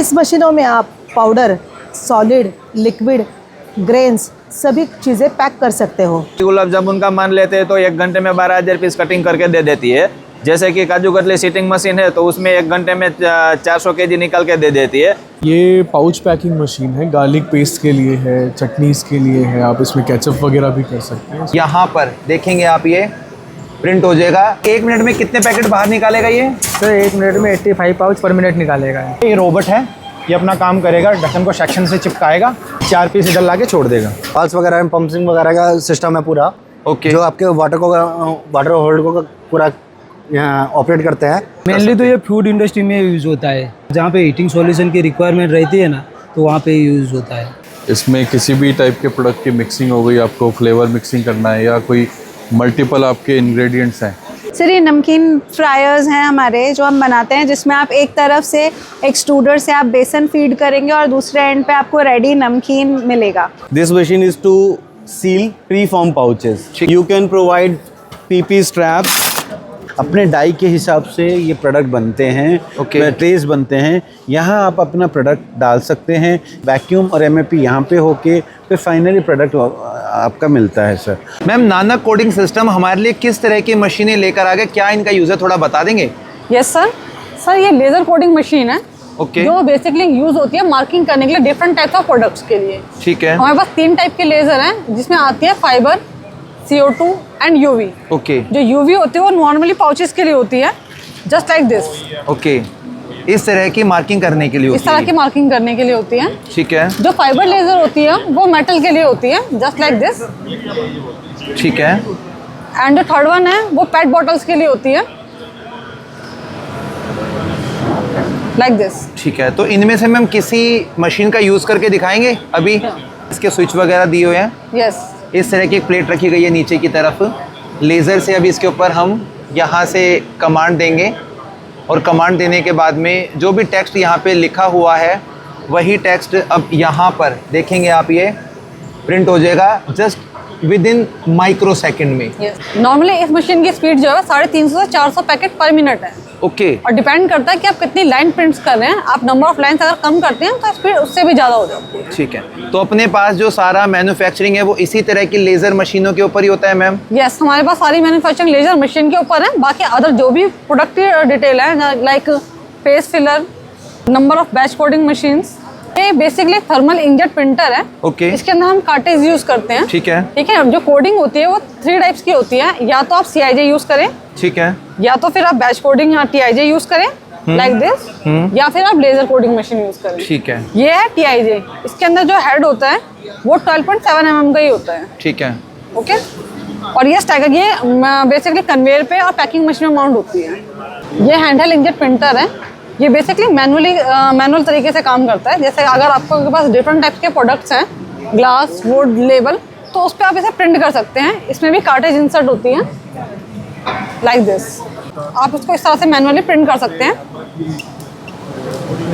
इस मशीनों में आप पाउडर, सॉलिड, लिक्विड, ग्रेन्स सभी चीज़ें पैक कर सकते हो। गुलाब जामुन का मान लेते हैं तो 1 घंटे में 12,000 पीस कटिंग करके दे देती है। जैसे कि काजू कतली सीटिंग मशीन है तो उसमें 1 घंटे में 400 kg निकल के दे देती है। ये पाउच पैकिंग मशीन है, गार्लिक पेस्ट के लिए है, चटनीस के लिए है, आप इसमें केचप वगैरह भी कर सकते हैं। यहाँ पर देखेंगे आप, ये प्रिंट हो जाएगा। 1 मिनट में कितने पैकेट बाहर निकालेगा ये? सर 1 मिनट में 85 पाउच पर मिनट निकालेगा। ये रोबोट है, ये अपना काम करेगा, ढक्कन को सेक्शन से चिपकाएगा, 4 पीस इधर ला के छोड़ देगा। पाल्स वगैरह में पंपिंग वगैरह का सिस्टम है पूरा। ओके। जो आपके वाटर होल्ड को पूरा यहाँ ऑपरेट करते हैं। मेनली तो ये फूड इंडस्ट्री में यूज़ होता है, जहाँ पे हीटिंग सॉल्यूशन की रिक्वायरमेंट रहती है ना, तो वहाँ पे यूज़ होता है। इसमें किसी भी टाइप के प्रोडक्ट की मिक्सिंग हो गई, आपको फ्लेवर मिक्सिंग करना है या कोई मल्टीपल आपके इंग्रेडिएंट्स हैं। सर ये नमकीन फ्रायर्स हैं हमारे जो हम बनाते हैं, जिसमें आप एक तरफ से एक्सट्रूडर से आप बेसन फीड करेंगे और दूसरे एंड पे आपको रेडी नमकीन मिलेगा। This machine is to seal pre-formed pouches. You can provide PP straps. अपने डाई के हिसाब से ये प्रोडक्ट बनते हैं, ट्रेस बनते हैं। यहाँ आप अपना प्रोडक्ट डाल सकते हैं। वैक्यूम और एमएपी यहाँ पे होके फिर फाइनली प्रोडक्ट आपका मिलता है। Sir ma'am, Nanak coding system हमारे लिए किस तरह की मशीनें लेकर आ गए, क्या इनका यूज़ है, थोड़ा बता देंगे? Yes sir. सर ये लेज़र कोडिंग मशीन है। ओके। जो बेसिकली यूज़ होती है मार्किंग करने के लिए डिफरेंट टाइप्स ऑफ प्रोडक्ट्स के लिए। ठीक है। हमारे पास 3 टाइप के लेज़र हैं, जिसमें आती है fibre, CO2 and UV। Okay. जो UV होती है वो नॉर्मली पाउचेस के लिए होती है, जस्ट लाइक दिस। ओके, इस तरह की मार्किंग करने के लिए होती है। इस तरह की मार्किंग करने के लिए होती है। ठीक है। जो फाइबर लेज़र होती है वो मेटल के लिए होती है, जस्ट लाइक दिस। ठीक है। एंड जो थर्ड वन है वो पेट बॉटल्स के लिए होती है, लाइक दिस। ठीक है, तो इनमें से मैम किसी मशीन का यूज़ करके दिखाएंगे अभी? इसके स्विच वगैरह दिए हुए हैं। यस। इस तरह की एक प्लेट रखी गई है नीचे की तरफ। लेज़र से अभी इसके ऊपर हम यहाँ से कमांड देंगे और कमांड देने के बाद में जो भी टेक्स्ट यहाँ पे लिखा हुआ है वही टेक्स्ट अब यहाँ पर देखेंगे आप, ये प्रिंट हो जाएगा just with in micro second में। नॉर्मली इस मशीन की स्पीड जो है 350 से 400 पैकेट पर मिनट है। ओके। और डिपेंड करता है कि आप कितनी लाइन प्रिंट्स कर रहे हैं। आप नंबर ऑफ लाइन्स अगर कम करते हैं तो स्पीड उससे भी ज़्यादा हो जाती है। ठीक है, तो अपने पास जो सारा मैन्युफैक्चरिंग है वो इसी तरह की लेज़र मशीनों के ऊपर ही होता है मैम? यस, हमारे पास सारी मैन्युफैक्चरिंग लेज़र मशीन के ऊपर है। बाकी अदर जो भी प्रोडक्ट की डिटेल है, like face filler, number of batch coding machines. ये बेसिकली थर्मल इंकजेट प्रिंटर है। ओके। इसके अंदर हम कार्टेज यूज़ करते हैं। ठीक है। ठीक है। जो कोडिंग होती है वो 3 टाइप्स की होती है, या तो आप CIJ यूज़ करें। ठीक है। या तो फिर आप बैच कोडिंग या TIJ यूज़ करें, लाइक दिस। या फिर आप लेज़र कोडिंग मशीन यूज़ करें। ठीक है। ये है TIJ। इसके अंदर जो हेड होता है वो 12.7 mm का ही होता है। ठीक है। ओके। और ये स्टैगर, ये बेसिकली कन्वेयर पे और पैकिंग मशीन में माउंट होती है। ये हैंडहेल्ड इंकजेट प्रिंटर है। ये बेसिकली मैनुअल तरीके से काम करता है। जैसे अगर आपको के पास डिफरेंट टाइप्स के प्रोडक्ट्स हैं, ग्लास, वुड, लेबल, तो उस पर आप इसे प्रिंट कर सकते हैं। इसमें भी कार्टेज इंसर्ट होती है, लाइक दिस। आप इसको इस तरह से मैनुअली प्रिंट कर सकते हैं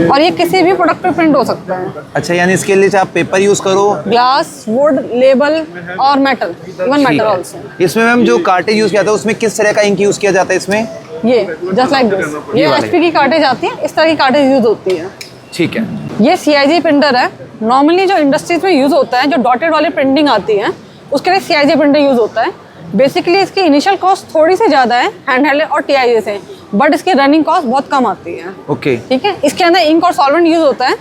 और ये किसी भी प्रोडक्ट पे प्रिंट हो सकता है। अच्छा, यानी इसके लिए आप पेपर यूज़ करो, ग्लास, वुड, लेबल और मेटल, इवन मेटल ऑल्सो। इसमें मैम जो कार्टेज यूज़ किया था उसमें किस तरह का इंक यूज़ किया जाता है इसमें? ये जस्ट लाइक दिस। ये HP की कार्टेज आती है, इस तरह की कार्टेज यूज़ होती है। ठीक है। ये CIJ प्रिंटर है। नॉर्मली जो इंडस्ट्रीज में यूज़ होता है, जो डॉटेड वाली प्रिंटिंग आती है, उसके लिए CIJ प्रिंटर यूज़ होता है। बेसिकली इसकी इनिशियल कॉस्ट थोड़ी सी ज़्यादा है हैंडहेल्ड और TIJ से, बट इसकी रनिंग कॉस्ट बहुत कम आती है। ओके। ठीक है। इसके अंदर इंक और सॉल्वेंट यूज़ होता है।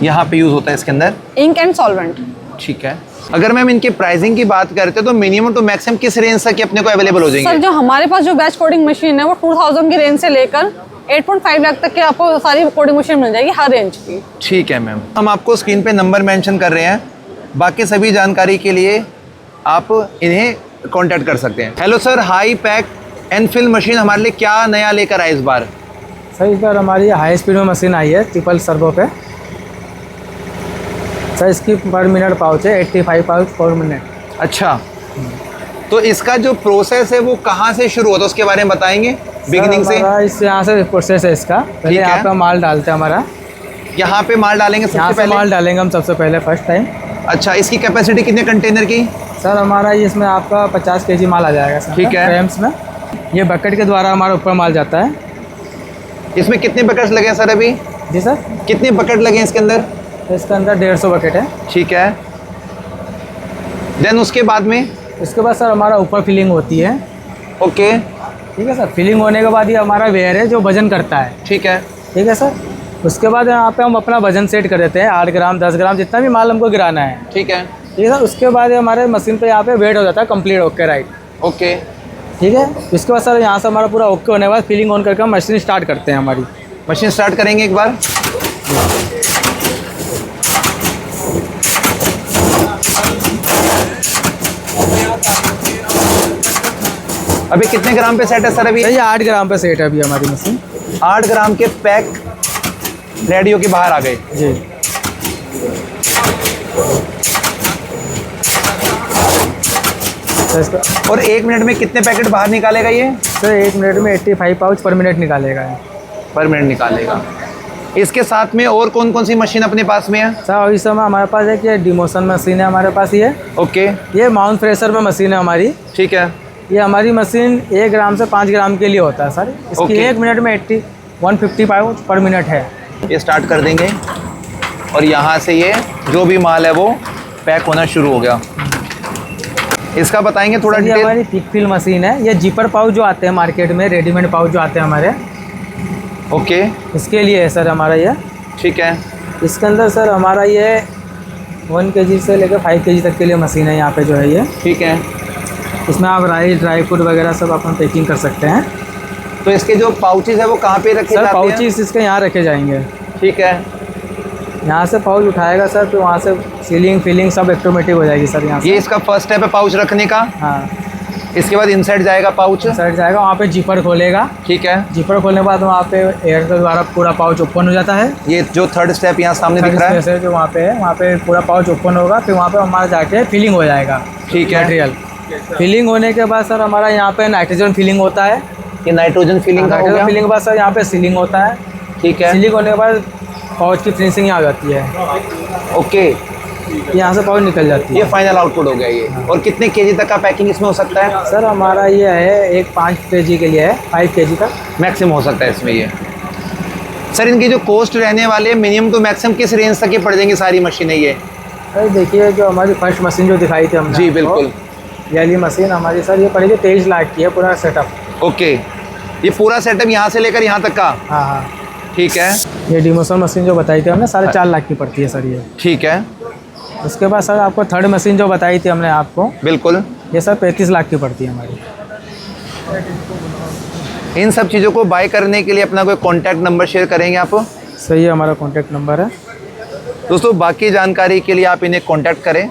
यहाँ पे यूज़ होता है इसके अंदर इंक एंड सॉल्वेंट। ठीक है। अगर मैम इनकी प्राइसिंग की बात करते हैं तो मिनिमम टू मैक्सिमम किस रेंज तक अपने को अवेलेबल हो जाएंगे? सर जो हमारे पास जो बैच कोडिंग मशीन है वो 2000 की रेंज से लेकर 8.5 लाख तक की आपको सारी कोडिंग मशीन मिल जाएगी, हर रेंज की। ठीक है मैम, हम आपको स्क्रीन पे नंबर मेंशन कर रहे हैं। बाकी सभी जानकारी के लिए आप इन्हें कांटेक्ट कर सकते हैं। Hello sir, high pack and fill machine हमारे लिए क्या नया लेकर आए इस बार? सर इस बार हमारी हाई स्पीड में मशीन आई है, ट्रिपल सर्वो पे। सर इसकी पर मिनट पाउच है 85 पाउच पर मिनट। अच्छा, तो इसका जो प्रोसेस है वो कहाँ से शुरू होता है उसके बारे में बताएंगे बिगिनिंग से? इस यहाँ से प्रोसेस है इसका। पहले यहाँ पे माल डालते हैं हमारा। यहाँ पे माल डालेंगे सबसे पहले? माल डालेंगे हम सबसे पहले फर्स्ट टाइम। अच्छा, इसकी कैपेसिटी कितने कंटेनर की? सर हमारा इसमें आपका 50 kg माल आ जाएगा सर। ठीक है। फ्रेम्स में ये बकेट के द्वारा हमारा ऊपर माल जाता है। इसमें कितने बकेट्स लगे हैं सर अभी? जी सर, कितने बकेट लगे हैं इसके अंदर? इसके अंदर 150 बकेट है। ठीक है। देन उसके बाद में? इसके बाद सर हमारा ऊपर फिलिंग होती है। ओके। ठीक है सर, फिलिंग होने के बाद ये हमारा वेयर है जो वजन करता है। ठीक है। ठीक है सर, उसके बाद यहाँ पे हम अपना वजन सेट कर देते हैं, 8 ग्राम 10 ग्राम जितना भी माल हमको गिराना है। ठीक है। ठीक है सर, उसके बाद हमारे मशीन पे यहाँ पे वेट हो जाता है कंप्लीट ओके राइट। ओके। ठीक है, उसके बाद सर यहाँ से हमारा पूरा ओके होने के बाद फिलिंग ऑन करके हम मशीन स्टार्ट करते हैं हमारी। मशीन स्टार्ट करेंगे एक बार। अभी कितने ग्राम पे सेट है सर? अभी सर ये 8 ग्राम पे सेट है अभी हमारी मशीन। 8 ग्राम के पैक रेडी होके बाहर आ गए। जी। और 1 मिनट में कितने पैकेट बाहर निकालेगा ये? सर 1 मिनट में 85 पाउच पर मिनट निकालेगा ये। पर मिनट निकालेगा। इसके साथ में और कौन कौन सी मशीन अपने पास में है? सर अभी समय हमारे पास है कि डिमोशन मशीन है हमारे पास ये। ओके। ये माउंट फ्रेशर में मशीन है हमारी। ठीक है। ये हमारी मशीन 1 ग्राम से 5 ग्राम के लिए होता है सर। इसकी ओके। 1 मिनट में 150 पाउच पर मिनट है। ये स्टार्ट कर देंगे और यहाँ से ये जो भी माल है वो पैक होना शुरू हो गया। इसका बताएंगे थोड़ा ये डिटेल। हमारी पिक फिल मशीन है। ये जीपर पाउच जो आते हैं मार्केट में, रेडीमेड पाउच जो आते हैं हमारे, ओके। इसके लिए है सर हमारा ये। ठीक है। इसके अंदर सर हमारा ये 1 kg से लेकर 5 kg तक के लिए मशीन है यहाँ पे जो है ये। ठीक है। इसमें आप राइस ड्राई फ्रूट वगैरह सब अपन पैकिंग कर सकते हैं। तो इसके जो पाउचेज है वो कहाँ पे रखे सर जाते हैं? पाउचेस इसके यहाँ रखे जाएंगे। ठीक है। यहाँ से पाउच उठाएगा सर, तो वहाँ से सीलिंग फिलिंग सब ऑटोमेटिक हो जाएगी सर यहाँ से। ये इसका फर्स्ट स्टेप है पाउच रखने का। हाँ, इसके बाद इनसाइड जाएगा पाउच। साइड जाएगा, वहाँ पे जीपर खोलेगा। ठीक है। जीपर खोलने के बाद वहाँ पे एयर के द्वारा पूरा पाउच ओपन हो जाता है। ये जो थर्ड स्टेप यहाँ सामने दिख रहा है, जैसे जो वहाँ पे है, वहाँ पे पूरा पाउच ओपन होगा, फिर वहाँ पे हमारा जाके फिलिंग हो जाएगा। ठीक है। मटेरियल फिलिंग होने के बाद सर हमारा यहाँ पे नाइट्रोजन फिलिंग होता है। ये नाइट्रोजन फिलिंग का हो नाइट्रोजन गया। फिलिंग के बाद सर यहाँ पे सीलिंग होता है। ठीक है। सीलिंग होने के बाद पाउच की फिनिशिंग यहाँ आ जाती है। ओके। यहाँ से पाउच निकल जाती है। ये फाइनल आउटपुट हो गया ये। और कितने केजी तक का पैकिंग इसमें हो सकता है? सर हमारा ये है एक 5 kg के लिए है, 5 kg तक मैक्सिमम हो सकता है इसमें ये। सर इनकी जो कॉस्ट रहने वाले मिनिमम टू मैक्सिमम किस रेंज तक की पड़ जाएंगी सारी मशीनें ये? सर देखिए, जो हमारी फर्स्ट मशीन जो दिखाई थी हमने जी आपको, बिल्कुल। ये वाली मशीन हमारी सर ये पड़ेगी 23 लाख की है पूरा सेटअप। ओके। ये पूरा सेटअप यहाँ से लेकर यहाँ तक का? हाँ हाँ। ठीक है। ये डिमोशन मशीन जो बताई थी हमने 4.5 लाख की पड़ती है सर ये। ठीक है। उसके बाद सर आपको थर्ड मशीन जो बताई थी हमने आपको, बिल्कुल। ये सर 35 लाख की पड़ती है हमारी। इन सब चीज़ों को बाय करने के लिए अपना कोई कॉन्टैक्ट नंबर शेयर करेंगे आप? सर ये हमारा कॉन्टैक्ट नंबर है। दोस्तों बाकी जानकारी के लिए आप इन्हें कॉन्टैक्ट करें।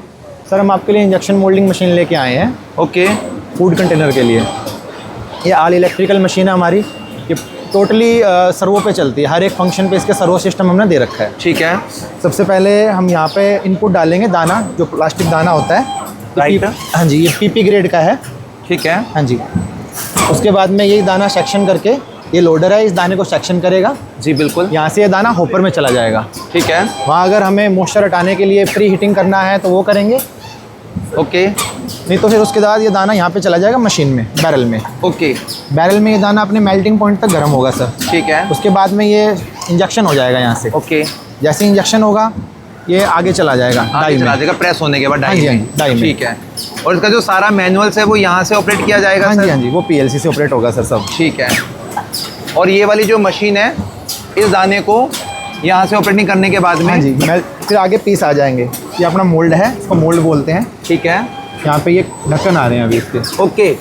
सर हम आपके लिए इंजेक्शन मोल्डिंग मशीन लेके आए हैं ओके। फूड कंटेनर के लिए। ये ऑल इलेक्ट्रिकल मशीन है हमारी। ये टोटली सर्वो पे चलती है। हर एक फंक्शन पे इसके सर्वो सिस्टम हमने दे रखा है। ठीक है। सबसे पहले हम यहाँ पे इनपुट डालेंगे दाना, जो प्लास्टिक दाना होता है। राइट। हाँ जी, ये पीपी ग्रेड का है। ठीक है। हाँ जी। उसके बाद में ये दाना सेक्शन करके, ये लोडर है, इस दाने को सेक्शन करेगा। जी बिल्कुल। यहाँ से ये दाना होपर में चला जाएगा। ठीक है। वहाँ अगर हमें मॉइस्चर हटाने के लिए प्री हीटिंग करना है तो वो करेंगे। ओके। नहीं तो फिर उसके बाद ये दाना यहाँ पे चला जाएगा मशीन में, बैरल में। ओके। बैरल में ये दाना अपने मेल्टिंग पॉइंट तक गर्म होगा सर। ठीक है। उसके बाद में ये इंजेक्शन हो जाएगा यहाँ से। ओके। जैसे इंजेक्शन होगा ये आगे चला जाएगा डाई में। चला जाएगा प्रेस होने के बाद हाँ जी, हाँ जी, डाई में। ठीक है। और इसका जो सारा मैनुअल्स है वो यहाँ से ऑपरेट किया जाएगा? हाँ सर? जी, हाँ जी, वो पीएलसी से ऑपरेट होगा सर सब। ठीक है। और ये वाली जो मशीन है, इस दाने को यहाँ से ऑपरेटिंग करने के बाद में? हाँ जी, फिर आगे पीस आ जाएंगे। ये अपना मोल्ड है, इसको मोल्ड बोलते हैं। ठीक है। यहाँ पे ये ढक्कन आ रहे हैं अभी इसके। ओके।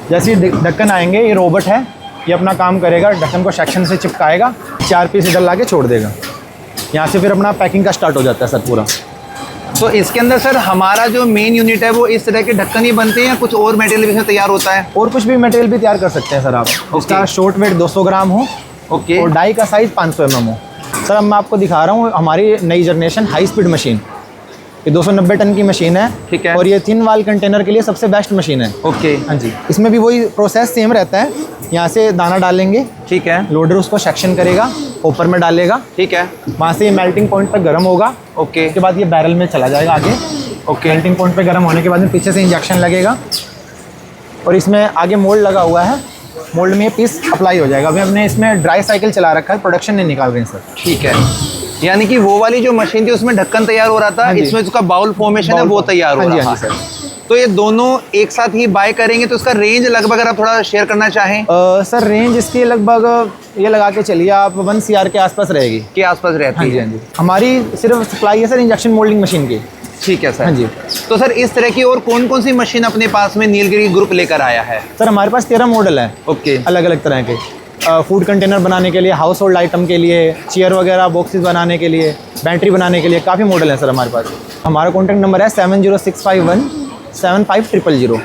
जैसे ही ढक्कन आएंगे, ये रोबोट है, ये अपना काम करेगा, ढक्कन को सेक्शन से चिपकाएगा, 4 पीस इधर ला के छोड़ देगा। यहाँ से फिर अपना पैकिंग का स्टार्ट हो जाता है सर पूरा। तो इसके अंदर सर हमारा जो मेन यूनिट है वो इस तरह के ढक्कन ही बनते हैं या कुछ और मटेरियल भी इसमें तैयार होता है? और कुछ भी मटेरियल भी तैयार कर सकते हैं सर आप। उसका शॉर्ट वेट 200 ग्राम हो। ओके। और डाई का साइज़ 500 mm हो। सर अब मैं आपको दिखा रहा हूँ हमारी नई जनरेशन हाई स्पीड मशीन। ये 290 टन की मशीन है। ठीक है। और ये थिन वाल कंटेनर के लिए सबसे बेस्ट मशीन है। ओके। हाँ जी, इसमें भी वही प्रोसेस सेम रहता है। यहाँ से दाना डालेंगे। ठीक है। लोडर उसको सेक्शन करेगा, ऊपर में डालेगा। ठीक है। वहाँ से ये मेल्टिंग पॉइंट तक गर्म होगा। ओके। उसके बाद ये बैरल में चला जाएगा आगे। ओके। मेल्टिंग पॉइंट पे गर्म होने के बाद में पीछे से इंजेक्शन लगेगा। और इसमें आगे मोल्ड लगा हुआ है, मोल्ड में ये पीस अप्लाई हो जाएगा। अभी हमने इसमें ड्राई साइकिल चला रखा है, प्रोडक्शन नहीं निकाल रहे हैं सर। ठीक है, यानी कि वो वाली जो मशीन थी उसमें ढक्कन तैयार हो रहा था, हाँ जी। इसमें उसका बाउल फॉर्मेशन है वो तैयार हो हाँ जी, रहा हाँ जी है। सर। तो ये दोनों एक साथ ही बाय करेंगे तो इसका रेंज लगभग अगर आप थोड़ा शेयर करना चाहें सर रेंज इसकी लगभग ये लगा के चलिए आप 1 CR के आसपास रहेगी। के आसपास रहती हाँ जी, है। हाँ जी। हमारी सिर्फ सप्लाई है सर इंजेक्शन मोल्डिंग मशीन की। ठीक है सर। हाँ जी। तो सर इस तरह की और कौन कौन सी मशीन अपने पास में नीलगिरी ग्रुप लेकर आया है? सर हमारे पास 13 मॉडल है, ओके, अलग अलग तरह के। फूड कंटेनर बनाने के लिए, हाउस होल्ड आइटम के लिए, चेयर वगैरह बॉक्सेस बनाने के लिए, बैटरी बनाने के लिए काफ़ी मॉडल है सर हमारे पास। हमारा कॉन्टैक्ट नंबर है 7065175000।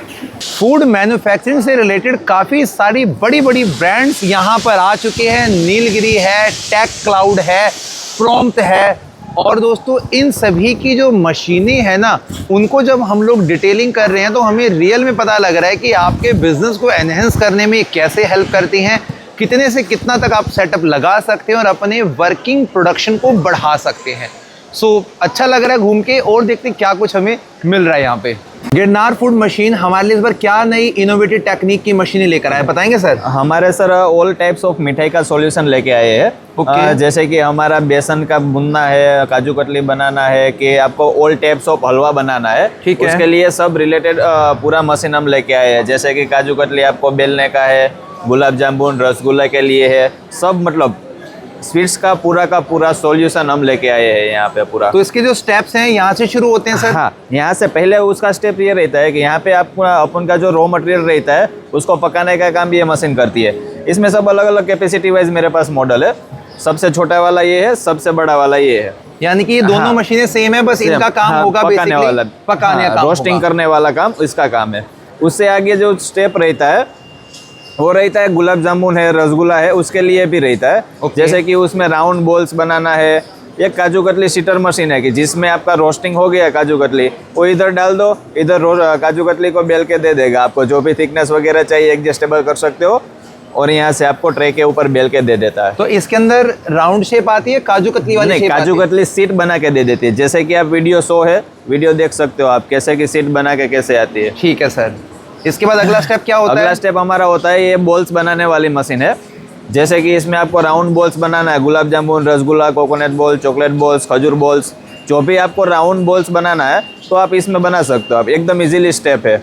फूड मैन्युफैक्चरिंग से रिलेटेड काफ़ी सारी बड़ी बड़ी ब्रांड्स यहाँ पर आ चुके हैं। नीलगिरी है, टेक क्लाउड है, प्रॉम्प्ट है। और दोस्तों इन सभी की जो मशीनें हैं ना, उनको जब हम लोग डिटेलिंग कर रहे हैं तो हमें रियल में पता लग रहा है कि आपके बिजनेस को एनहेंस करने में कैसे हेल्प करती हैं, कितने से कितना तक आप सेटअप लगा सकते हैं और अपने वर्किंग प्रोडक्शन को बढ़ा सकते हैं। सो अच्छा लग रहा है घूम के, और देखते क्या कुछ हमें मिल रहा है यहाँ पे। गिरनार फूड मशीन हमारे लिए इस बार क्या नई इनोवेटिव टेक्निक की मशीनें लेकर आए, बताएंगे सर? हमारे सर ऑल टाइप्स ऑफ मिठाई का सॉल्यूशन लेके आए हैं। जैसे कि हमारा बेसन का बुनना है, काजू कतली बनाना है, कि आपको ऑल टाइप्स ऑफ हलवा बनाना है, ठीक है, उसके लिए सब रिलेटेड पूरा मशीन हम लेके आए हैं। जैसे कि काजू कतली आपको बेलने का है, गुलाब जामुन रसगुल्ला के लिए है, सब मतलब स्वीट्स का पूरा सॉल्यूशन हम लेके आए हैं यहाँ पे पूरा। तो इसके जो स्टेप्स हैं यहाँ से शुरू होते हैं सर? हाँ, यहाँ से पहले उसका स्टेप ये रहता है कि यहाँ पे आपको अपन का जो रॉ मटेरियल रहता है उसको पकाने का काम भी ये मशीन करती है। इसमें सब अलग अलग कैपेसिटी वाइज मेरे पास मॉडल है। सबसे छोटा वाला ये है, सबसे बड़ा वाला ये है। यानी कि ये दोनों मशीनें सेम है, बस इनका काम होगा पकाने वाला, पकाने का काम, रोस्टिंग करने वाला काम इसका काम है। उससे आगे जो स्टेप रहता है वो रहता है गुलाब जामुन है, रसगुल्ला है, उसके लिए भी रहता है। जैसे कि उसमें राउंड बॉल्स बनाना है। ये काजू कतली सीटर मशीन है कि जिसमें आपका रोस्टिंग हो गया काजू कतली, वो इधर डाल दो, इधर काजू कतली को बेल के दे देगा। आपको जो भी थिकनेस वगैरह चाहिए एडजस्टेबल कर सकते हो, और यहाँ से आपको ट्रे के ऊपर बेल के दे देता है। तो इसके अंदर राउंड शेप आती है, काजू कतली वाली शेप? काजू कतली सीट बना के दे देती है। जैसे कि आप वीडियो शो है, वीडियो देख सकते हो आप कैसे की सीट बना के कैसे आती है। ठीक है सर। इसके बाद अगला स्टेप क्या होता है? अगला स्टेप हमारा होता है ये बॉल्स बनाने वाली मशीन है। जैसे कि इसमें आपको राउंड बॉल्स बनाना है, gulab jamun, rasgulla, coconut ball, chocolate balls, खजूर बॉल्स, जो भी आपको राउंड बॉल्स बनाना है तो आप इसमें बना सकते हो। आप एकदम इजीली स्टेप है।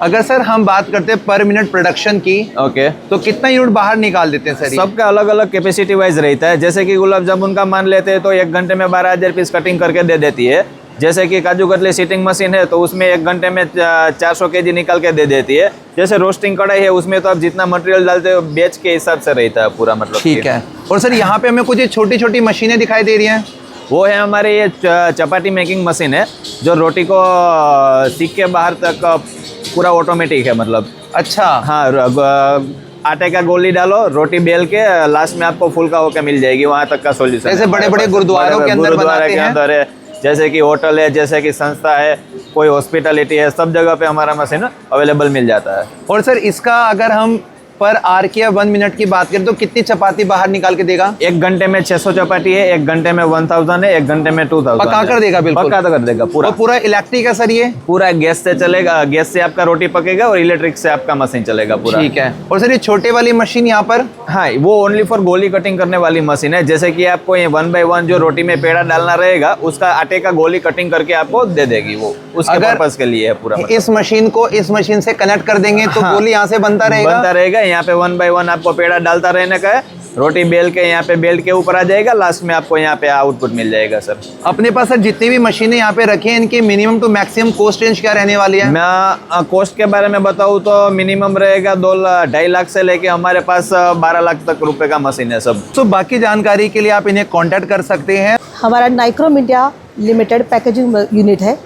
अगर सर हम बात करते हैं पर मिनट प्रोडक्शन की, ओके, तो कितना यूनिट बाहर निकाल देते हैं सर? सबका अलग अलग कैपेसिटी वाइज रहता है। जैसे कि गुलाब जामुन का मान लेते हैं तो 1 घंटे में 12,000 पीस कटिंग करके दे देती है। जैसे कि काजू कतली सीटिंग मशीन है तो उसमें 1 घंटे में 400 kg निकाल के दे देती है। जैसे रोस्टिंग कढ़ाई है उसमें तो आप जितना मटेरियल डालते हो बैच के हिसाब से रहता है पूरा, मतलब। ठीक है। और सर यहाँ पे हमें कुछ छोटी छोटी मशीनें दिखाई दे रही हैं, वो है हमारे ये चपाती मेकिंग मशीन है, जो रोटी को सीख के बाहर तक पूरा ऑटोमेटिक है, मतलब। अच्छा। हाँ, आटे का गोली डालो, रोटी बेल के लास्ट में आपको फुल्का होकर मिल जाएगी, वहाँ तक का सोल्यूशन। ऐसे बड़े बड़े गुरुद्वारों के अंदर बनाते हैं, जैसे कि होटल है, जैसे कि संस्था है, कोई हॉस्पिटलिटी है, सब जगह पे हमारा मशीन अवेलेबल मिल जाता है। और सर इसका अगर हम पर आर की या 1 मिनट की बात करें तो कितनी चपाती बाहर निकाल के देगा? 1 घंटे में 600 चपाती है, 1 घंटे में 1000 है, 1 घंटे में 2000। पका कर देगा? बिल्कुल पका कर देगा पूरा। और पूरा इलेक्ट्रिक है सर? ये पूरा गैस से चलेगा, गैस से आपका रोटी पकेगा और इलेक्ट्रिक से आपका मशीन चलेगा पूरा। ठीक है। और सर ये छोटे वाली मशीन यहाँ पर? हाँ, वो ओनली फॉर गोली कटिंग करने वाली मशीन है। जैसे कि आपको ये 1 by 1 जो रोटी में पेड़ा डालना रहेगा, उसका आटे का गोली कटिंग करके आपको दे देगी। वो उसके पर्पस के लिए है पूरा। इस मशीन को इस मशीन से कनेक्ट कर देंगे तो गोली यहाँ से बनता रहेगा? यहाँ पे 1 by 1 आपको पेड़ा डालता रहने का है। रोटी बेल के यहाँ पे बेल्ट के ऊपर आ जाएगा, लास्ट में आपको यहाँ पे आउटपुट मिल जाएगा सर। अपने पास सर जितनी भी मशीनें यहाँ पे रखी हैं, इनकी minimum to maximum cost range क्या रहने वाली है? मैं कॉस्ट के बारे में बताऊँ तो मिनिमम रहेगा 2-2.5 लाख से लेके हमारे पास 12 लाख तक रुपए का मशीन है सब। तो बाकी जानकारी के लिए आप इन्हें कॉन्टैक्ट कर सकते हैं। हमारा Nichrome India limited packaging unit है।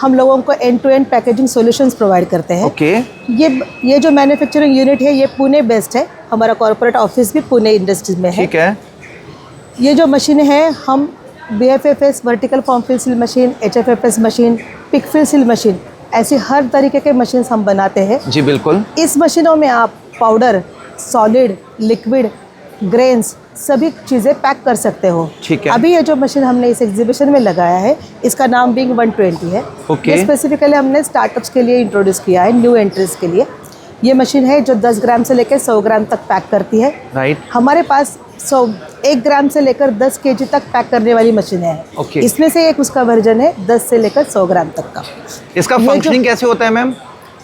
हम लोगों को end to end packaging solutions provide करते हैं। ओके। ये जो मैन्युफैक्चरिंग यूनिट है ये पुणे बेस्ड है। हमारा कॉर्पोरेट ऑफिस भी पुणे इंडस्ट्रीज में है। ठीक है। ये जो मशीन है, हम BFFS vertical form fill seal machine, HFFS machine, pick fill seal machine, ऐसी हर तरीके के मशीन हम बनाते हैं। जी बिल्कुल। इस मशीनों में आप पाउडर, सॉलिड, लिक्विड, ग्रेन्स सभी चीज़ें पैक कर सकते हो। ठीक है। अभी ये जो मशीन हमने इस एग्जीबिशन में लगाया है, इसका नाम बिंग 120 है। ओके। ये स्पेसिफिकली हमने स्टार्टअप्स के लिए इंट्रोड्यूस किया है, न्यू एंट्रीज के लिए। ये मशीन है जो 10 ग्राम से लेकर 100 ग्राम तक पैक करती है। राइट। हमारे पास 1 ग्राम से लेकर 10 kg तक पैक करने वाली मशीन है। ओके। इसमें से एक उसका वर्जन है 10 से लेकर 100 ग्राम तक का। इसका फंक्शनिंग कैसे होता है मैम?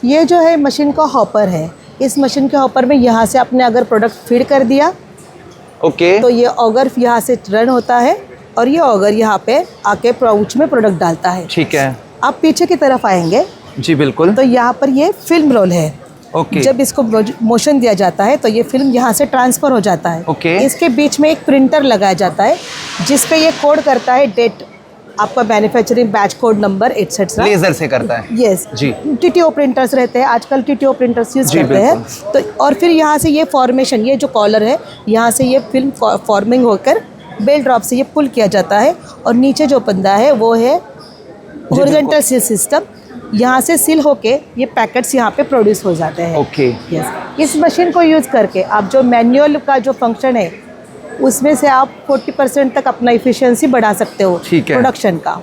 ये जो है मशीन का हॉपर है। इस मशीन के हॉपर में यहाँ से आपने अगर प्रोडक्ट फीड कर दिया, ओके, तो ये ऑगर यहाँ से रन होता है और ये ऑगर यहाँ पे आके पाउच में प्रोडक्ट डालता है। ठीक है। आप पीछे की तरफ आएंगे जी बिल्कुल। तो यहाँ पर ये फिल्म रोल है। ओके। जब इसको मोशन दिया जाता है तो ये फिल्म यहाँ से ट्रांसफ़र हो जाता है। ओके। इसके बीच में एक प्रिंटर लगाया जाता है जिस पे ये कोड करता है डेट, आपका manufacturing batch code number etcetera. Laser से करता है। यस जी। टीटीओ प्रिंटर्स रहते हैं आजकल, टीटीओ प्रिंटर्स यूज़ करते हैं। तो और फिर यहाँ से ये फॉर्मेशन, ये जो कॉलर है यहाँ से ये फिल्म फॉर्मिंग होकर बेल ड्रॉप से ये पुल किया जाता है और नीचे जो पंदा है वो है हॉरिजॉन्टल सील सिस्टम। यहाँ से सील होके ये पैकेट्स यहाँ पे प्रोड्यूस हो जाते हैं। ओके। यस। इस मशीन को यूज़ करके आप जो मैनुअल का जो फंक्शन है उसमें से आप 40% तक अपना इफिशिएंसी बढ़ा सकते हो। ठीक है। प्रोडक्शन का।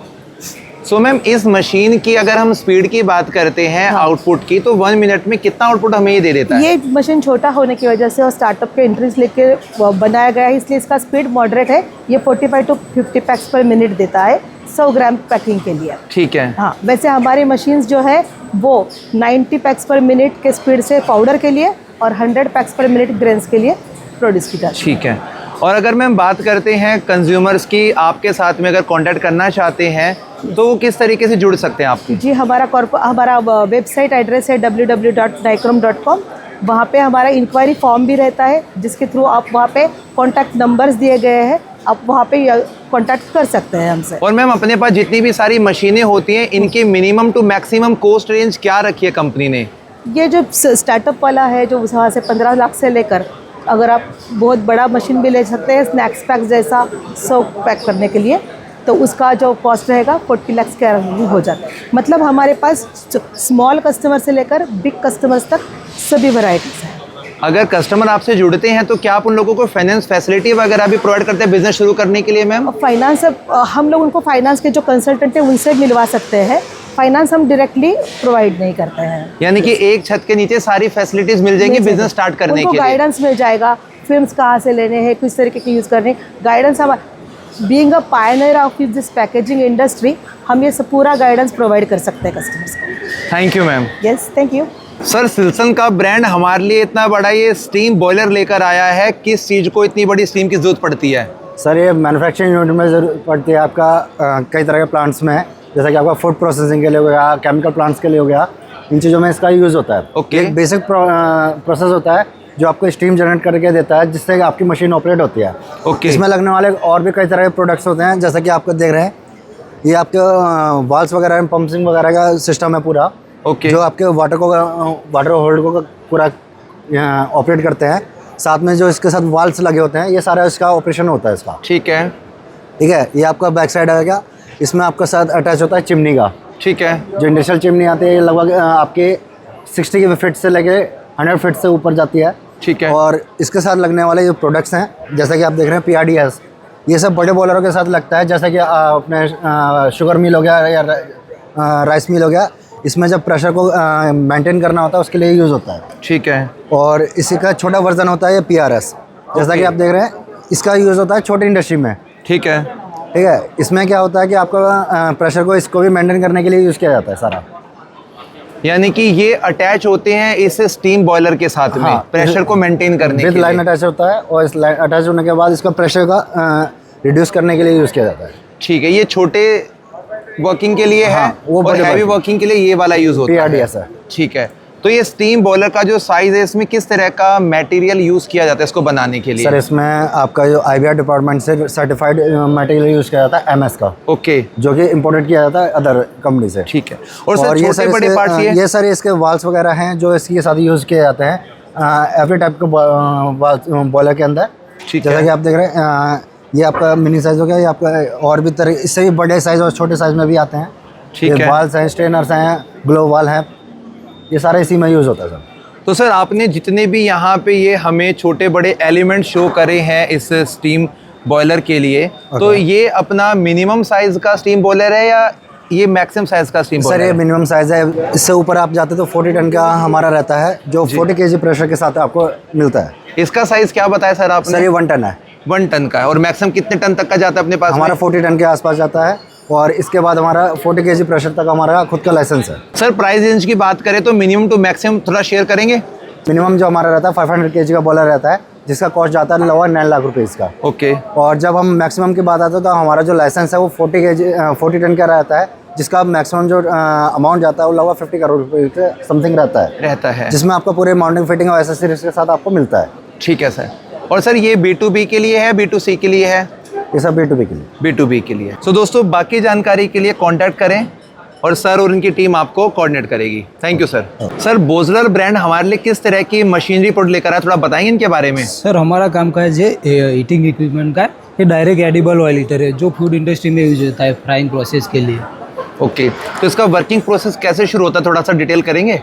सो मैम, इस मशीन की अगर हम स्पीड की बात करते हैं, आउटपुट की, तो 1 मिनट में कितना आउटपुट हमें ये दे देता है? ये मशीन छोटा होने की वजह से और स्टार्टअप के एंट्रीज लेके बनाया गया है, इसलिए इसका स्पीड मॉडरेट है। ये 45 to 50 पैक्स पर मिनट देता है 100 ग्राम पैकिंग के लिए। ठीक है। हाँ, वैसे हमारी मशीन्स जो है वो 90 पैक्स पर मिनट के स्पीड से पाउडर के लिए और 100 पैक्स पर मिनट ग्रेन्स के लिए प्रोड्यूस की जाती है। ठीक है। और अगर मैम बात करते हैं कंज्यूमर्स की, आपके साथ में अगर कांटेक्ट करना चाहते हैं तो वो किस तरीके से जुड़ सकते हैं आपकी? जी, हमारा वेबसाइट एड्रेस है www.dicrom.com। वहाँ पे हमारा इंक्वायरी फॉर्म भी रहता है जिसके थ्रू आप वहाँ पे कॉन्टैक्ट नंबर्स दिए गए हैं, आप वहाँ पे कॉन्टैक्ट कर सकते हैं हमसे। और मैम, अपने पास जितनी भी सारी मशीनें होती हैं इनकी minimum to maximum cost range क्या रखी है कंपनी ने? ये जो स्टार्टअप वाला है जो वहाँ से 15 लाख से लेकर, अगर आप बहुत बड़ा मशीन भी ले सकते हैं स्नैक्स पैक जैसा 100 पैक करने के लिए, तो उसका जो कॉस्ट रहेगा 40 लाख के अराउंड हो जाता है। मतलब हमारे पास स्मॉल कस्टमर से लेकर बिग कस्टमर्स तक सभी वैरायटीज़ हैं। अगर कस्टमर आपसे जुड़ते हैं तो क्या आप उन लोगों को फाइनेंस फैसिलिटी वगैरह भी प्रोवाइड करते हैं बिजनेस शुरू करने के लिए मैम? फाइनेंस हम लोग उनको फाइनेंस के जो कंसल्टेंट हैं उनसे मिलवा सकते हैं। फाइनेंस हम डायरेक्टली प्रोवाइड नहीं करते हैं। यानी कि एक छत के नीचे सारी फैसिलिटीज मिल जाएंगी बिजनेस स्टार्ट करने के लिए? गाइडेंस मिल जाएगा, फिल्म्स कहाँ से लेने हैं, किस तरीके के यूज़ करने, गाइडेंस। हम being a Pioneer of this packaging industry, हम ये सब पूरा गाइडेंस प्रोवाइड कर सकते हैं कस्टमर्स को। Thank you ma'am. Yes, thank you. Sir, Silson का ब्रांड हमारे लिए इतना बड़ा ये स्टीम बॉयलर लेकर आया है, किस चीज़ को इतनी बड़ी स्टीम की जरूरत पड़ती है? सर, ये मैन्युफैक्चरिंग यूनिट में ज़रूरत पड़ती है आपका कई तरह के प्लांट्स में, जैसा कि आपका फूड प्रोसेसिंग के लिए हो गया, केमिकल प्लांट्स के लिए हो गया, इन चीज़ों में इसका यूज़ होता है। ओके। एक बेसिक प्रोसेस होता है जो आपको स्टीम जनरेट करके देता है जिससे आपकी मशीन ऑपरेट होती है। ओके। इसमें लगने वाले और भी कई तरह के प्रोडक्ट्स होते हैं, जैसा कि आपको देख रहे हैं, ये आपके वाल्स वगैरह में पंपिंग वगैरह का सिस्टम है पूरा। ओके। जो आपके वाटर होल्ड को पूरा ऑपरेट करते हैं। साथ में जो इसके साथ वाल्व्स लगे होते हैं, ये सारा इसका ऑपरेशन होता है इसका। ठीक है। ठीक है। ये आपका बैक साइड आएगा, इसमें आपका साथ अटैच होता है चिमनी का। ठीक है। जो इंडस्ट्रियल चिमनी आती है ये लगभग आपके 60 फीट से लेके 100 फीट से ऊपर जाती है। ठीक है। और इसके साथ लगने वाले जो प्रोडक्ट्स हैं, जैसा कि आप देख रहे हैं PRDS, ये सब बड़े बॉयलरों के साथ लगता है, जैसा कि अपने शुगर मिल हो गया या राइस मिल हो गया। इसमें जब प्रेशर को मेंटेन करना होता है उसके लिए यूज़ होता है। ठीक है। और इसी का छोटा वर्जन होता है ये PRS, जैसा कि आप देख रहे हैं, इसका यूज़ होता है छोटी इंडस्ट्री में। ठीक है। ठीक है। इसमें क्या होता है कि आपका प्रेशर को इसको भी मेंटेन करने के लिए यूज़ किया जाता है सारा। यानी कि ये अटैच होते हैं इस स्टीम बॉयलर के साथ में, प्रेशर को मेंटेन करने के लिए। लाइन अटैच होता है और इस लाइन अटैच होने के बाद इसका प्रेशर का रिड्यूस करने के लिए यूज़ किया जाता है। ठीक है। ये छोटे वर्किंग के लिए है वो और हैवी वर्किंग के लिए ये वाला यूज होता है। PRDS है। ठीक है। तो ये स्टीम बॉयलर का जो साइज है, इसमें किस तरह का मटेरियल यूज किया जाता है इसको बनाने के लिए? सर, इसमें आपका जो IBR डिपार्टमेंट से सर्टिफाइड मटेरियल यूज़ किया जाता है MS का। ओके। जो कि इंपोर्टेड किया जाता है अदर कंपनी से। ठीक है। और सर, छोटे बड़े पार्ट्स ये सर इसके वाल्स वगैरह हैं जो इसके साथ यूज़ किए जाते हैं एवरी टाइप के बॉयलर के अंदर। ठीक है। जैसा कि आप देख रहे हैं, ये आपका मिनी साइज़ हो गया, ये आपका और भी तरह, इससे भी बड़े साइज़ और छोटे साइज़ में भी आते हैं। ठीक है। वाल्स हैं, स्ट्रेनर्स हैं, ग्लो वाल हैं, ये सारा इसी में यूज़ होता है सर। तो सर, आपने जितने भी यहाँ पे ये हमें छोटे बड़े एलिमेंट शो करे हैं इस स्टीम बॉयलर के लिए, तो ये अपना मिनिमम साइज का स्टीम बॉयलर है या ये मैक्सिमम साइज का स्टीम सर बॉयलर ये है? मिनिमम साइज़ है, इससे ऊपर आप जाते तो 40 टन का हमारा रहता है, जो 40 kg प्रेशर के साथ आपको मिलता है। इसका साइज क्या बताया सर आपने? सर ये 1 टन है। 1 टन का है। और मैक्सिमम कितने टन तक का जाता है अपने पास? हमारा 40 टन के आसपास जाता है, और इसके बाद हमारा 40 kg प्रेशर तक हमारा खुद का लाइसेंस है। सर प्राइस रेंज की बात करें तो मिनिमम टू मैक्सिमम थोड़ा शेयर करेंगे? मिनिमम जो हमारा रहता है 500 kg का बॉयलर रहता है, जिसका कॉस्ट जाता है लगभग 9 लाख रुपए इसका। ओके। और जब हम मैक्सिमम की बात आते हैं तो हमारा जो लाइसेंस है वो 40 टन का रहता है, जिसका मैक्सिमम जो अमाउंट जाता है वो लगभग 50 करोड़ रुपए के समथिंग रहता है, जिसमें आपको पूरे माउंटिंग फिटिंग और एसेसरीज के साथ आपको मिलता है। ठीक है सर। और सर ये B2B के लिए है, B2C के लिए है? ये सब B2B के लिए। B2B के लिए। तो दोस्तों बाकी जानकारी के लिए कांटेक्ट करें और सर और उनकी टीम आपको कोऑर्डिनेट करेगी। Thank you sir. सर बोजलर ब्रांड हमारे लिए किस तरह की मशीनरी प्रोडक्ट लेकर आया, थोड़ा बताएंगे इनके बारे में? सर हमारा काम का है जो हीटिंग इक्विपमेंट का है, ये डायरेक्ट एडिबल ऑयल हीटर है जो फूड इंडस्ट्री में यूज होता है फ्राइंग प्रोसेस के लिए। ओके। तो इसका वर्किंग प्रोसेस कैसे शुरू होता है, थोड़ा सा डिटेल करेंगे?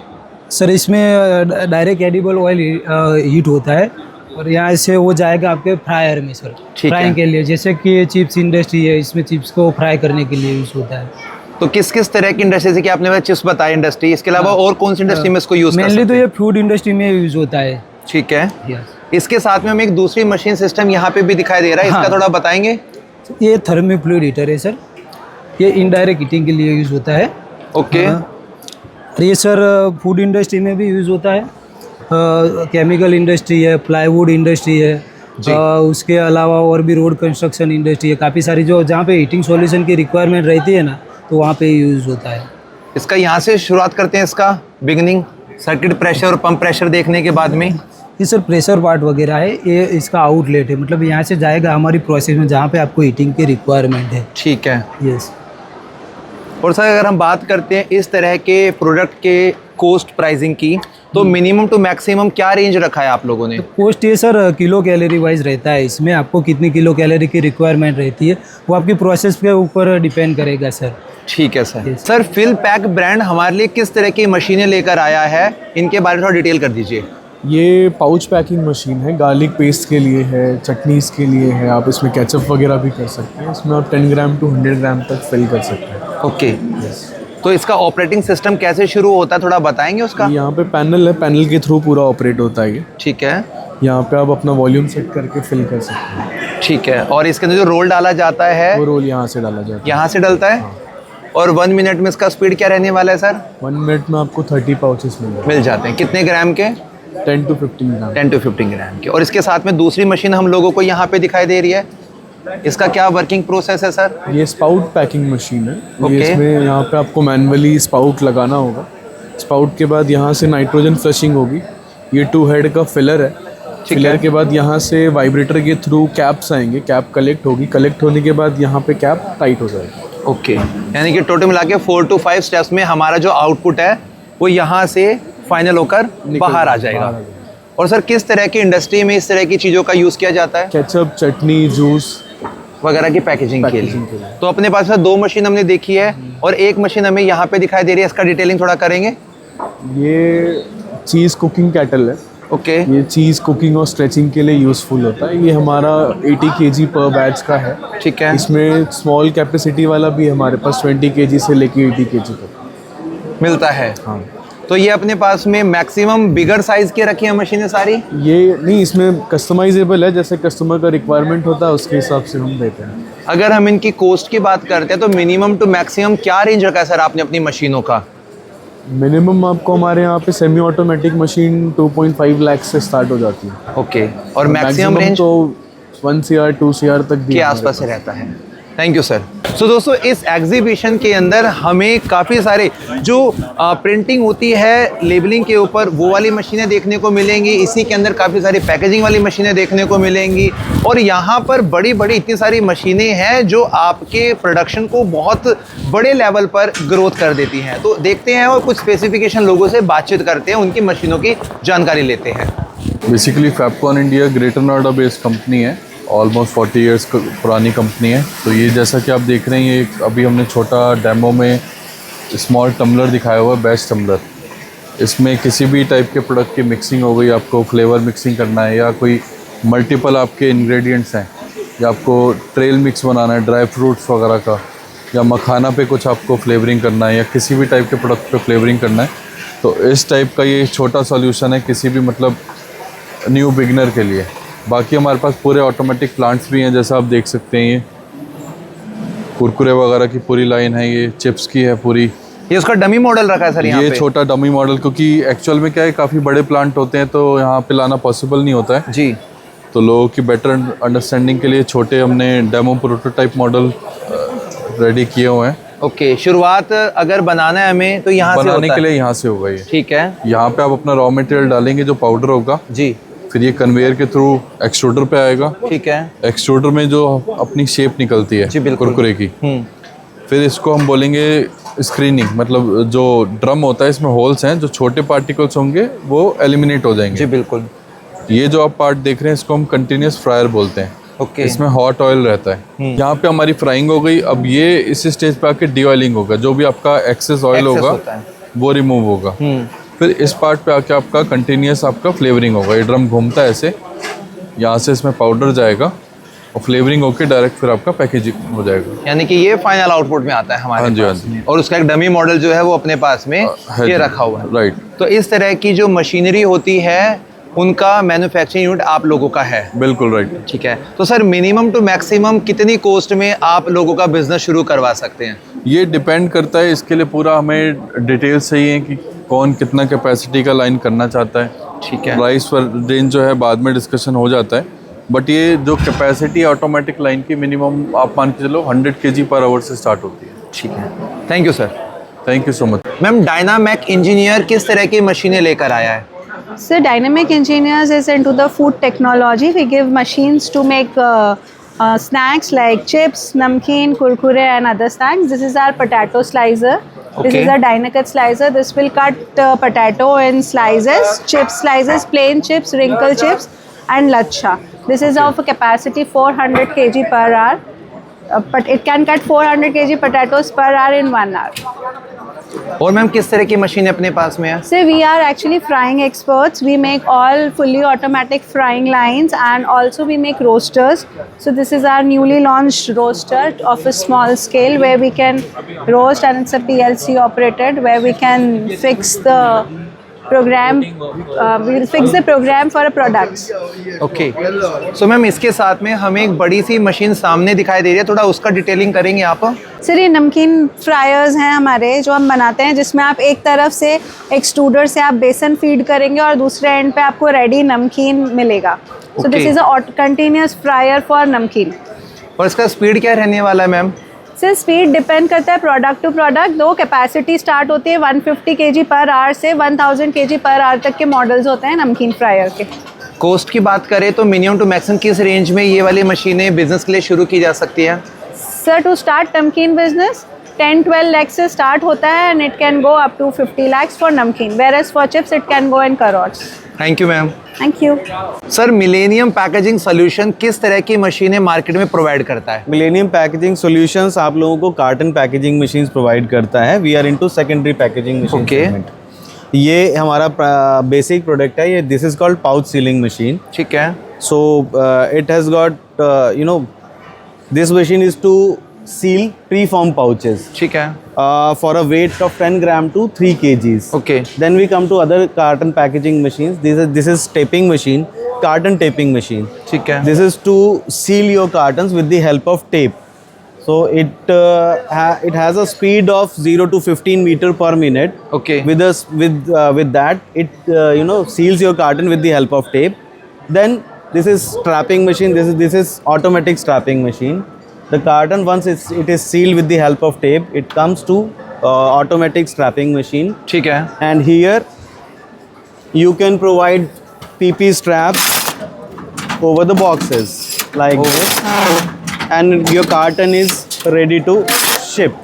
सर इसमें डायरेक्ट एडिबल ऑयल हीट होता है और यहाँ से वो जाएगा आपके फ्रायर में सर, फ्राइंग के लिए। जैसे कि चिप्स इंडस्ट्री है, इसमें चिप्स को फ्राई करने के लिए यूज होता है। तो किस किस तरह की इंडस्ट्री, से कि आपने चिप्स बताया इंडस्ट्री, इसके अलावा और कौन सी इंडस्ट्री में इसको यूज कर सकते हैं? मेनली तो ये फूड इंडस्ट्री में यूज होता है। ठीक है। इसके साथ में हमें एक दूसरी मशीन सिस्टम यहाँ पे भी दिखाई दे रहा है, इसका थोड़ा बताएंगे? ये थर्मोफ्लूइड हीटर है सर, ये इनडायरेक्ट हीटिंग के लिए यूज होता है। ओके। और ये सर फूड इंडस्ट्री में भी यूज होता है, केमिकल इंडस्ट्री है, प्लाईवुड इंडस्ट्री है, उसके अलावा और भी रोड कंस्ट्रक्शन इंडस्ट्री है, काफ़ी सारी जो जहाँ पे हीटिंग सॉल्यूशन की रिक्वायरमेंट रहती है ना, तो वहाँ पे यूज़ होता है। इसका यहाँ से शुरुआत करते हैं, इसका बिगनिंग सर्किट प्रेशर और पंप प्रेशर देखने के बाद में। ये सर प्रेशर पार्ट वगैरह है, ये इसका आउटलेट है, मतलब यहाँ से जाएगा हमारी प्रोसेस में जहाँ पे आपको हीटिंग की रिक्वायरमेंट है। ठीक है। यस। और सर अगर हम बात करते हैं इस तरह के प्रोडक्ट के कोस्ट प्राइसिंग की, तो मिनिमम टू मैक्सिमम क्या रेंज रखा है आप लोगों ने? कोस्ट ये सर किलो कैलोरी वाइज रहता है, इसमें आपको कितनी किलो कैलोरी की रिक्वायरमेंट रहती है वो आपकी प्रोसेस के ऊपर डिपेंड करेगा सर। ठीक है sir. Sir fill pack brand हमारे लिए किस तरह की मशीनें लेकर आया है, इनके बारे में थोड़ा डिटेल कर दीजिए। ये पाउच पैकिंग मशीन है, गार्लिक पेस्ट के लिए है, चटनीज़ के लिए है, आप इसमें केचप वगैरह भी कर सकते हैं। इसमें आप 10 ग्राम टू 100 ग्राम तक फिल कर सकते हैं। ओके। तो इसका ऑपरेटिंग सिस्टम कैसे शुरू होता है, थोड़ा बताएंगे उसका? यहाँ पे पैनल है, पैनल के थ्रू पूरा ऑपरेट होता है ये। ठीक है। यहाँ पे आप अपना वॉल्यूम सेट करके फिल कर सकते हैं। ठीक है। और इसके अंदर जो रोल डाला जाता है, वो रोल यहाँ से डाला जाता है। यहाँ से डलता है। और 1 मिनट में इसका स्पीड क्या रहने वाला है सर? 1 मिनट में आपको 30 पाउचेस मिल जाते हैं। कितने ग्राम के? 10 to 15 ग्राम। 10 to 15 ग्राम के। और इसके साथ में दूसरी मशीन हम लोगों को यहाँ पे दिखाई दे रही है, इसका क्या वर्किंग प्रोसेस है सर? ये स्पाउट पैकिंग मशीन है। ओके। इसमें यहाँ पे आपको मैनुअली स्पाउट लगाना होगा। स्पाउट के बाद यहाँ से नाइट्रोजन फ्लशिंग होगी। ये 2 हेड का फिलर है। फिलर के बाद यहाँ से वाइब्रेटर के थ्रू कैप्स आएंगे, कैप कलेक्ट होगी, कलेक्ट होने के बाद यहाँ पे कैप टाइट हो जाएगी। ओके। यानी कि टोटल मिला के 4 to 5 स्टेप्स में हमारा जो आउटपुट है वो यहाँ से फाइनल होकर बाहर आ जाएगा। और सर किस तरह की इंडस्ट्री में इस तरह की चीज़ों का यूज़ किया जाता है? केचप, चटनी, जूस वगैरह की पैकेजिंग के लिए। तो अपने पास 2 मशीन हमने देखी है और एक मशीन हमें यहाँ पे दिखाई दे रही है, इसका डिटेलिंग थोड़ा करेंगे? ये चीज़ कुकिंग कैटल है। ओके। ये चीज़ कुकिंग और स्ट्रेचिंग के लिए यूज़फुल होता है। ये हमारा 80 kg पर बैच का है। ठीक है। इसमें स्मॉल कैपेसिटी वाला भी है हमारे पास, 20 kg से लेके 80 kg तक मिलता है। हाँ। तो ये अपने पास में मैक्सिमम बिगर साइज़ के रखी हैं मशीनें सारी? ये नहीं, इसमें कस्टमाइजेबल है, जैसे कस्टमर का रिक्वायरमेंट होता है उसके हिसाब से हम देते हैं। अगर हम इनकी कॉस्ट की बात करते हैं तो मिनिमम टू मैक्सिमम क्या रेंज रखा है सर आपने अपनी मशीनों का? मिनिमम आपको हमारे यहाँ पे सेमी ऑटोमेटिक मशीन 2.5 लाख से स्टार्ट हो जाती है। ओके। और मैक्सिमम रेंज तो 1 CR 2 CR तक के आसपास से रहता है। Thank you sir. सो दोस्तों इस एग्जीबिशन के अंदर हमें काफ़ी सारे जो प्रिंटिंग होती है लेबलिंग के ऊपर वो वाली मशीनें देखने को मिलेंगी। इसी के अंदर काफ़ी सारी पैकेजिंग वाली मशीनें देखने को मिलेंगी। और यहाँ पर बड़ी बड़ी इतनी सारी मशीनें हैं जो आपके प्रोडक्शन को बहुत बड़े लेवल पर ग्रोथ कर देती हैं। तो देखते हैं और कुछ स्पेसिफिकेशन लोगों से बातचीत करते हैं, उनकी मशीनों की जानकारी लेते हैं। Basically Fabcon India Greater Noida based company है, ऑलमोस्ट 40 इयर्स पुरानी कंपनी है। तो ये जैसा कि आप देख रहे हैं, ये अभी हमने छोटा डेमो में स्मॉल टम्बलर दिखाया हुआ है, बेस्ट टम्बलर। इसमें किसी भी टाइप के प्रोडक्ट की मिक्सिंग हो गई, आपको फ्लेवर मिक्सिंग करना है या कोई मल्टीपल आपके इंग्रेडिएंट्स हैं या आपको ट्रेल मिक्स बनाना है ड्राई फ्रूट्स वगैरह का, या मखाना पे कुछ आपको फ्लेवरिंग करना है या किसी भी टाइप के प्रोडक्ट पे फ्लेवरिंग करना है, तो इस टाइप का ये छोटा सॉल्यूशन है किसी भी मतलब न्यू बिगनर के लिए। बाकी हमारे पास पूरे ऑटोमेटिक प्लांट्स भी हैं, जैसा आप देख सकते हैं। ये कुरकुरे वगैरह की पूरी लाइन है, ये चिप्स की है पूरी। ये उसका डमी मॉडल रखा है सर यहाँ ये पे? छोटा डमी मॉडल, क्योंकि एक्चुअल में क्या है काफ़ी बड़े प्लांट होते हैं तो यहाँ पे लाना पॉसिबल नहीं होता है जी। तो लोगों की बेटर अंडरस्टैंडिंग के लिए छोटे हमने डेमो प्रोटोटाइप मॉडल रेडी किए हुए हैं। ओके, शुरुआत अगर बनाना है हमें तो यहाँ से बनाने के लिए यहाँ से होगा ये। ठीक है। यहाँ पे आप अपना रॉ मटेरियल डालेंगे जो पाउडर होगा जी, फिर ये कन्वेयर के थ्रू एक्सट्रूडर पे आएगा। ठीक है। एक्सट्रूडर में जो अपनी शेप निकलती है जी बिल्कुल कुरकुरे की, फिर इसको हम बोलेंगे स्क्रीनिंग, मतलब जो ड्रम होता है इसमें होल्स हैं, जो छोटे पार्टिकल्स होंगे वो एलिमिनेट हो जाएंगे। जी बिल्कुल। ये जो आप पार्ट देख रहे हैं इसको हम कंटिन्यूस फ्रायर बोलते हैं। ओके। इसमें हॉट ऑयल रहता है। यहाँ पे हमारी फ्राइंग हो गई, अब ये इस स्टेज पे आके डी ऑयलिंग होगा, जो भी आपका एक्सेस ऑयल होगा वो रिमूव होगा। फिर इस पार्ट पे आके आपका कंटिन्यूस आपका फ्लेवरिंग होगा। ये ड्रम घूमता है ऐसे, यहाँ से इसमें पाउडर जाएगा और फ्लेवरिंग होके डायरेक्ट फिर आपका पैकेजिंग हो जाएगा। यानी कि ये फाइनल आउटपुट में आता है हमारे हाँ जी, पास। हाँ जी। और उसका एक डमी मॉडल जो है वो अपने पास में ये रखा हुआ है। राइट। तो इस तरह की जो मशीनरी होती है उनका मैन्युफैक्चरिंग यूनिट आप लोगों का है? बिल्कुल राइट। ठीक है। तो सर मिनिमम टू मैक्सिमम कितनी कॉस्ट में आप लोगों का बिजनेस शुरू करवा सकते हैं? ये डिपेंड करता है, इसके लिए पूरा हमें डिटेल्स चाहिए कि कौन कितना कैपेसिटी का लाइन करना चाहता है। ठीक है। प्राइस पर रेंज जो है बाद में डिस्कशन हो जाता है, बट ये जो कैपेसिटी ऑटोमेटिक लाइन की मिनिमम आप मान के चलो 100 kg पर आवर से स्टार्ट होती है। ठीक है, thank you sir. Thank you so much. Ma'am, dynamic engineer किस तरह की मशीनें लेकर आया है? So Dynamic Engineers is into the food technology. We give machines to make snacks like chips, namkeen, kurkure and other snacks. This is our potato slicer. This is a Dynacut slicer. This will cut potato in slices, chip slices, plain chips, wrinkle chips and lachha. This is of a capacity 400 kg per hour. But it can cut 400 kg potatoes per hour in 1 hour. और ma'am किस तरह की machine अपने पास में है? So we are actually frying experts. We make all fully automatic frying lines and also we make roasters. So this is our newly launched roaster of a small scale where we can roast, and it's a PLC operated where we can fix the program. We will fix the program for a products. Okay. So ma'am इसके साथ में हमें एक बड़ी सी machine सामने दिखाई दे रही है, थोड़ा उसका डिटेलिंग करेंगे आप? सर ये नमकीन फ्रायर्स हैं हमारे जो हम बनाते हैं, जिसमें आप एक तरफ से एक्सट्रूडर से आप बेसन फीड करेंगे और दूसरे एंड पे आपको रेडी नमकीन मिलेगा। So this is a continuous fryer for नमकीन। और इसका स्पीड क्या रहने वाला है मैम? सर स्पीड डिपेंड करता है प्रोडक्ट टू प्रोडक्ट। दो कैपेसिटी स्टार्ट होती है 150 kg पर आवर से 1000 kg पर आवर तक के मॉडल्स होते हैं नमकीन फ्रायर के। कॉस्ट की बात करें तो मिनिमम टू मैक्सिमम किस रेंज में ये वाली मशीनें बिजनेस के लिए शुरू की जा सकती है? सर टू स्टार्ट नमकीन बिजनेस 10-12 lakhs से स्टार्ट होता है and it can go up to 50 lakhs for नमकीन, whereas for chips it can go in crores. Thank you ma'am. Thank you sir. Millennium packaging solution किस तरह की मशीनें मार्केट में प्रोवाइड करता है? मिलेनियम पैकेजिंग सॉल्यूशंस आप लोगों को कार्टन पैकेजिंग मशीन्स प्रोवाइड करता है। We are into secondary packaging machine segment. ये हमारा बेसिक प्रोडक्ट है। ये this is called pouch sealing machine. ठीक है। So it has got this machine is to seal pre-formed pouches. ठीक है। For a weight of 10 gram to 3 kgs. Okay. Then we come to other carton packaging machines. This is taping machine, carton taping machine. ठीक है। This is to seal your cartons with the help of tape. So it has a speed of 0 to 15 meter per minute. Okay. With that it seals your carton with the help of tape. Then this is strapping machine. This is automatic strapping machine. The carton, once it is sealed with the help of tape, it comes to automatic strapping machine. ठीक है। And here you can provide PP straps over the boxes like this, and your carton is ready to ship.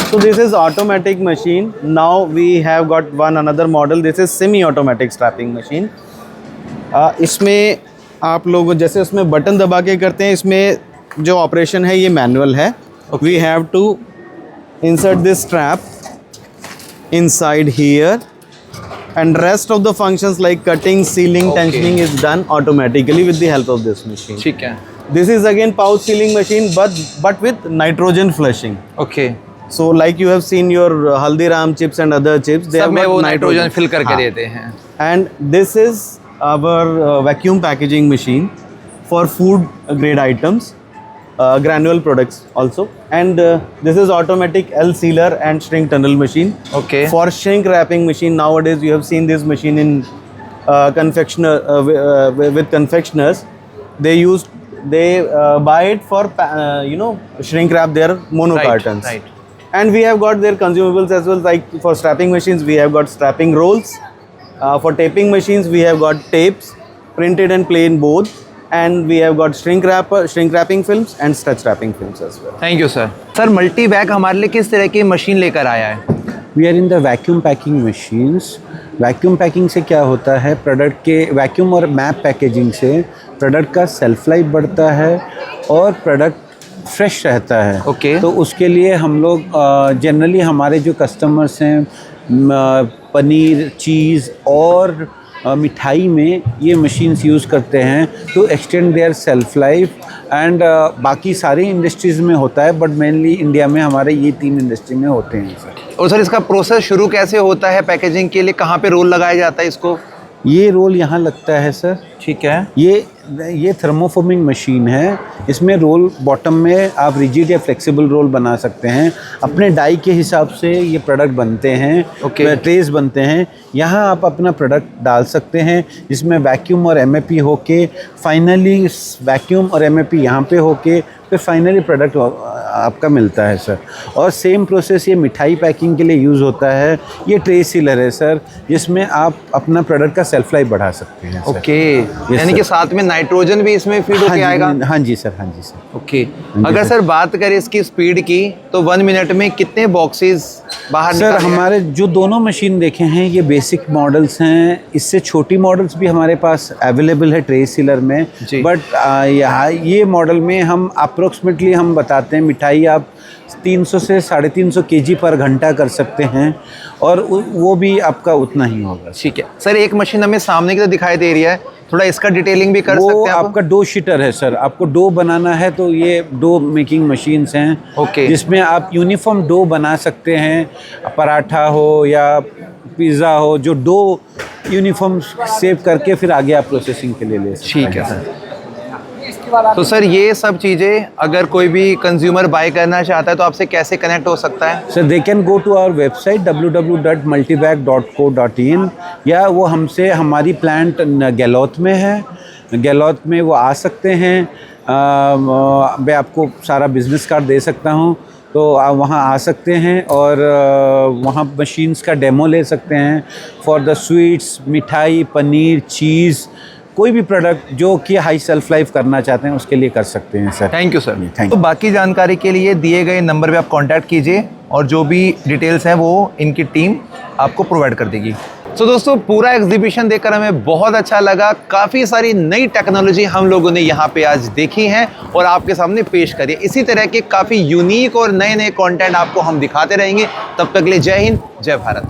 So this is automatic machine. Now we have got another model. This is semi-automatic strapping machine. इसमें आप लोग जैसे उसमें button दबा के करते हैं, इसमें जो ऑपरेशन है ये मैनुअल है। We have to insert this strap inside here and rest of the functions like cutting, sealing, tensioning is done automatically with the help of this machine. ठीक है। This is again pouch sealing machine, but with nitrogen flushing. Okay So like you have seen your Haldiram chips and other chips, they सब have में got वो nitrogen fill करके हाँ. देते हैं. And this is our vacuum packaging machine for food grade items, granule products also. And this is automatic L sealer and shrink tunnel machine. Okay. For shrink wrapping machine, nowadays you have seen this machine in with confectioners. They buy it for shrink wrap their mono cartons. Right. And we have got their consumables as well. Like for strapping machines, we have got strapping rolls. For taping machines, we have got tapes, printed and plain both. And we have got shrink wrapping films and stretch wrapping films as well. Thank you sir. Sir multi bag हमारे लिए किस तरह की machine लेकर आया है? We are in the vacuum packing machines. Vacuum packing से क्या होता है, प्रोडक्ट के वैक्यूम और मैप पैकेजिंग से प्रोडक्ट का सेल्फ लाइफ बढ़ता है और प्रोडक्ट फ्रेश रहता है. ओके. तो उसके लिए हम लोग जनरली हमारे जो कस्टमर्स हैं पनीर, चीज़ और मिठाई में ये मशीन्स यूज़ करते हैं to extend their shelf life. And बाकी सारी इंडस्ट्रीज़ में होता है, बट मेनली इंडिया में हमारे ये 3 इंडस्ट्री में होते हैं सर. और सर इसका प्रोसेस शुरू कैसे होता है पैकेजिंग के लिए? कहाँ पे रोल लगाया जाता है इसको? ये रोल यहाँ लगता है सर. ठीक है. ये थर्मोफॉर्मिंग मशीन है. इसमें रोल बॉटम में आप रिजिड या फ्लेक्सिबल रोल बना सकते हैं. अपने डाई के हिसाब से ये प्रोडक्ट बनते हैं. ओके. ट्रेस बनते हैं. यहाँ आप अपना प्रोडक्ट डाल सकते हैं जिसमें वैक्यूम और एमएपी होके फाइनली वैक्यूम और एमएपी यहाँ पे होके फिर फाइनली प्रोडक्ट आपका मिलता है सर. और सेम प्रोसेस ये मिठाई पैकिंग के लिए यूज़ होता है. ये ट्रे सीलर है सर, जिसमें आप अपना प्रोडक्ट का सेल्फ लाइफ बढ़ा सकते हैं. ओके. यानी कि साथ में नाइट्रोजन भी इसमें फीड होके आएगा? हाँ जी सर, हाँ जी सर. ओके. अगर सर बात करें इसकी स्पीड की तो 1 मिनट में कितने बॉक्सेस बाहर सर हमारे जो दोनों मशीन देखे हैं ये बेसिक मॉडल्स हैं. इससे छोटी मॉडल्स भी हमारे पास अवेलेबल है ट्रे सीलर में. बट ये मॉडल में हम अप्रोक्सीमेटली हम बताते हैं मिठाई आप 300 से 350 kg पर घंटा कर सकते हैं और वो भी आपका उतना ही होगा. ठीक है सर. एक मशीन हमें सामने की तरफ दिखाई दे रही है, थोड़ा इसका डिटेलिंग भी कर सकते हैं आप? आपका डो शीटर है सर. आपको डो बनाना है तो ये डो मेकिंग मशीन्स हैं. ओके. जिसमें आप यूनिफॉर्म डो बना सकते हैं. पराठा हो या पिज़्ज़ा हो, जो डो यूनिफॉर्म सेव करके फिर आगे आप प्रोसेसिंग के लिए ले सकते हैं. ठीक है सर. तो सर ये सब चीज़ें अगर कोई भी कंज्यूमर बाय करना चाहता है तो आपसे कैसे कनेक्ट हो सकता है? Sir they can go to our website www.multibag.co.in या वो हमसे हमारी प्लांट गहलोत में है. गहलोत में वो आ सकते हैं. मैं आपको सारा बिजनेस कार्ड दे सकता हूँ, तो आप वहाँ आ सकते हैं और वहाँ मशीन्स का डेमो ले सकते हैं फॉर द स्वीट्स, मिठाई, पनीर, चीज़, कोई भी प्रोडक्ट जो कि हाई सेल्फ लाइफ करना चाहते हैं उसके लिए कर सकते हैं sir. Thank you sir. Thank you. तो बाकी जानकारी के लिए दिए गए नंबर पे आप कांटेक्ट कीजिए और जो भी डिटेल्स हैं वो इनकी टीम आपको प्रोवाइड कर देगी. तो दोस्तों पूरा एग्जीबिशन देखकर हमें बहुत अच्छा लगा. काफ़ी सारी नई टेक्नोलॉजी हम लोगों ने यहाँ पे आज देखी हैं और आपके सामने पेश करी. इसी तरह के काफ़ी यूनिक और नए नए कंटेंट आपको हम दिखाते रहेंगे. तब तक के लिए जय हिंद, जय भारत.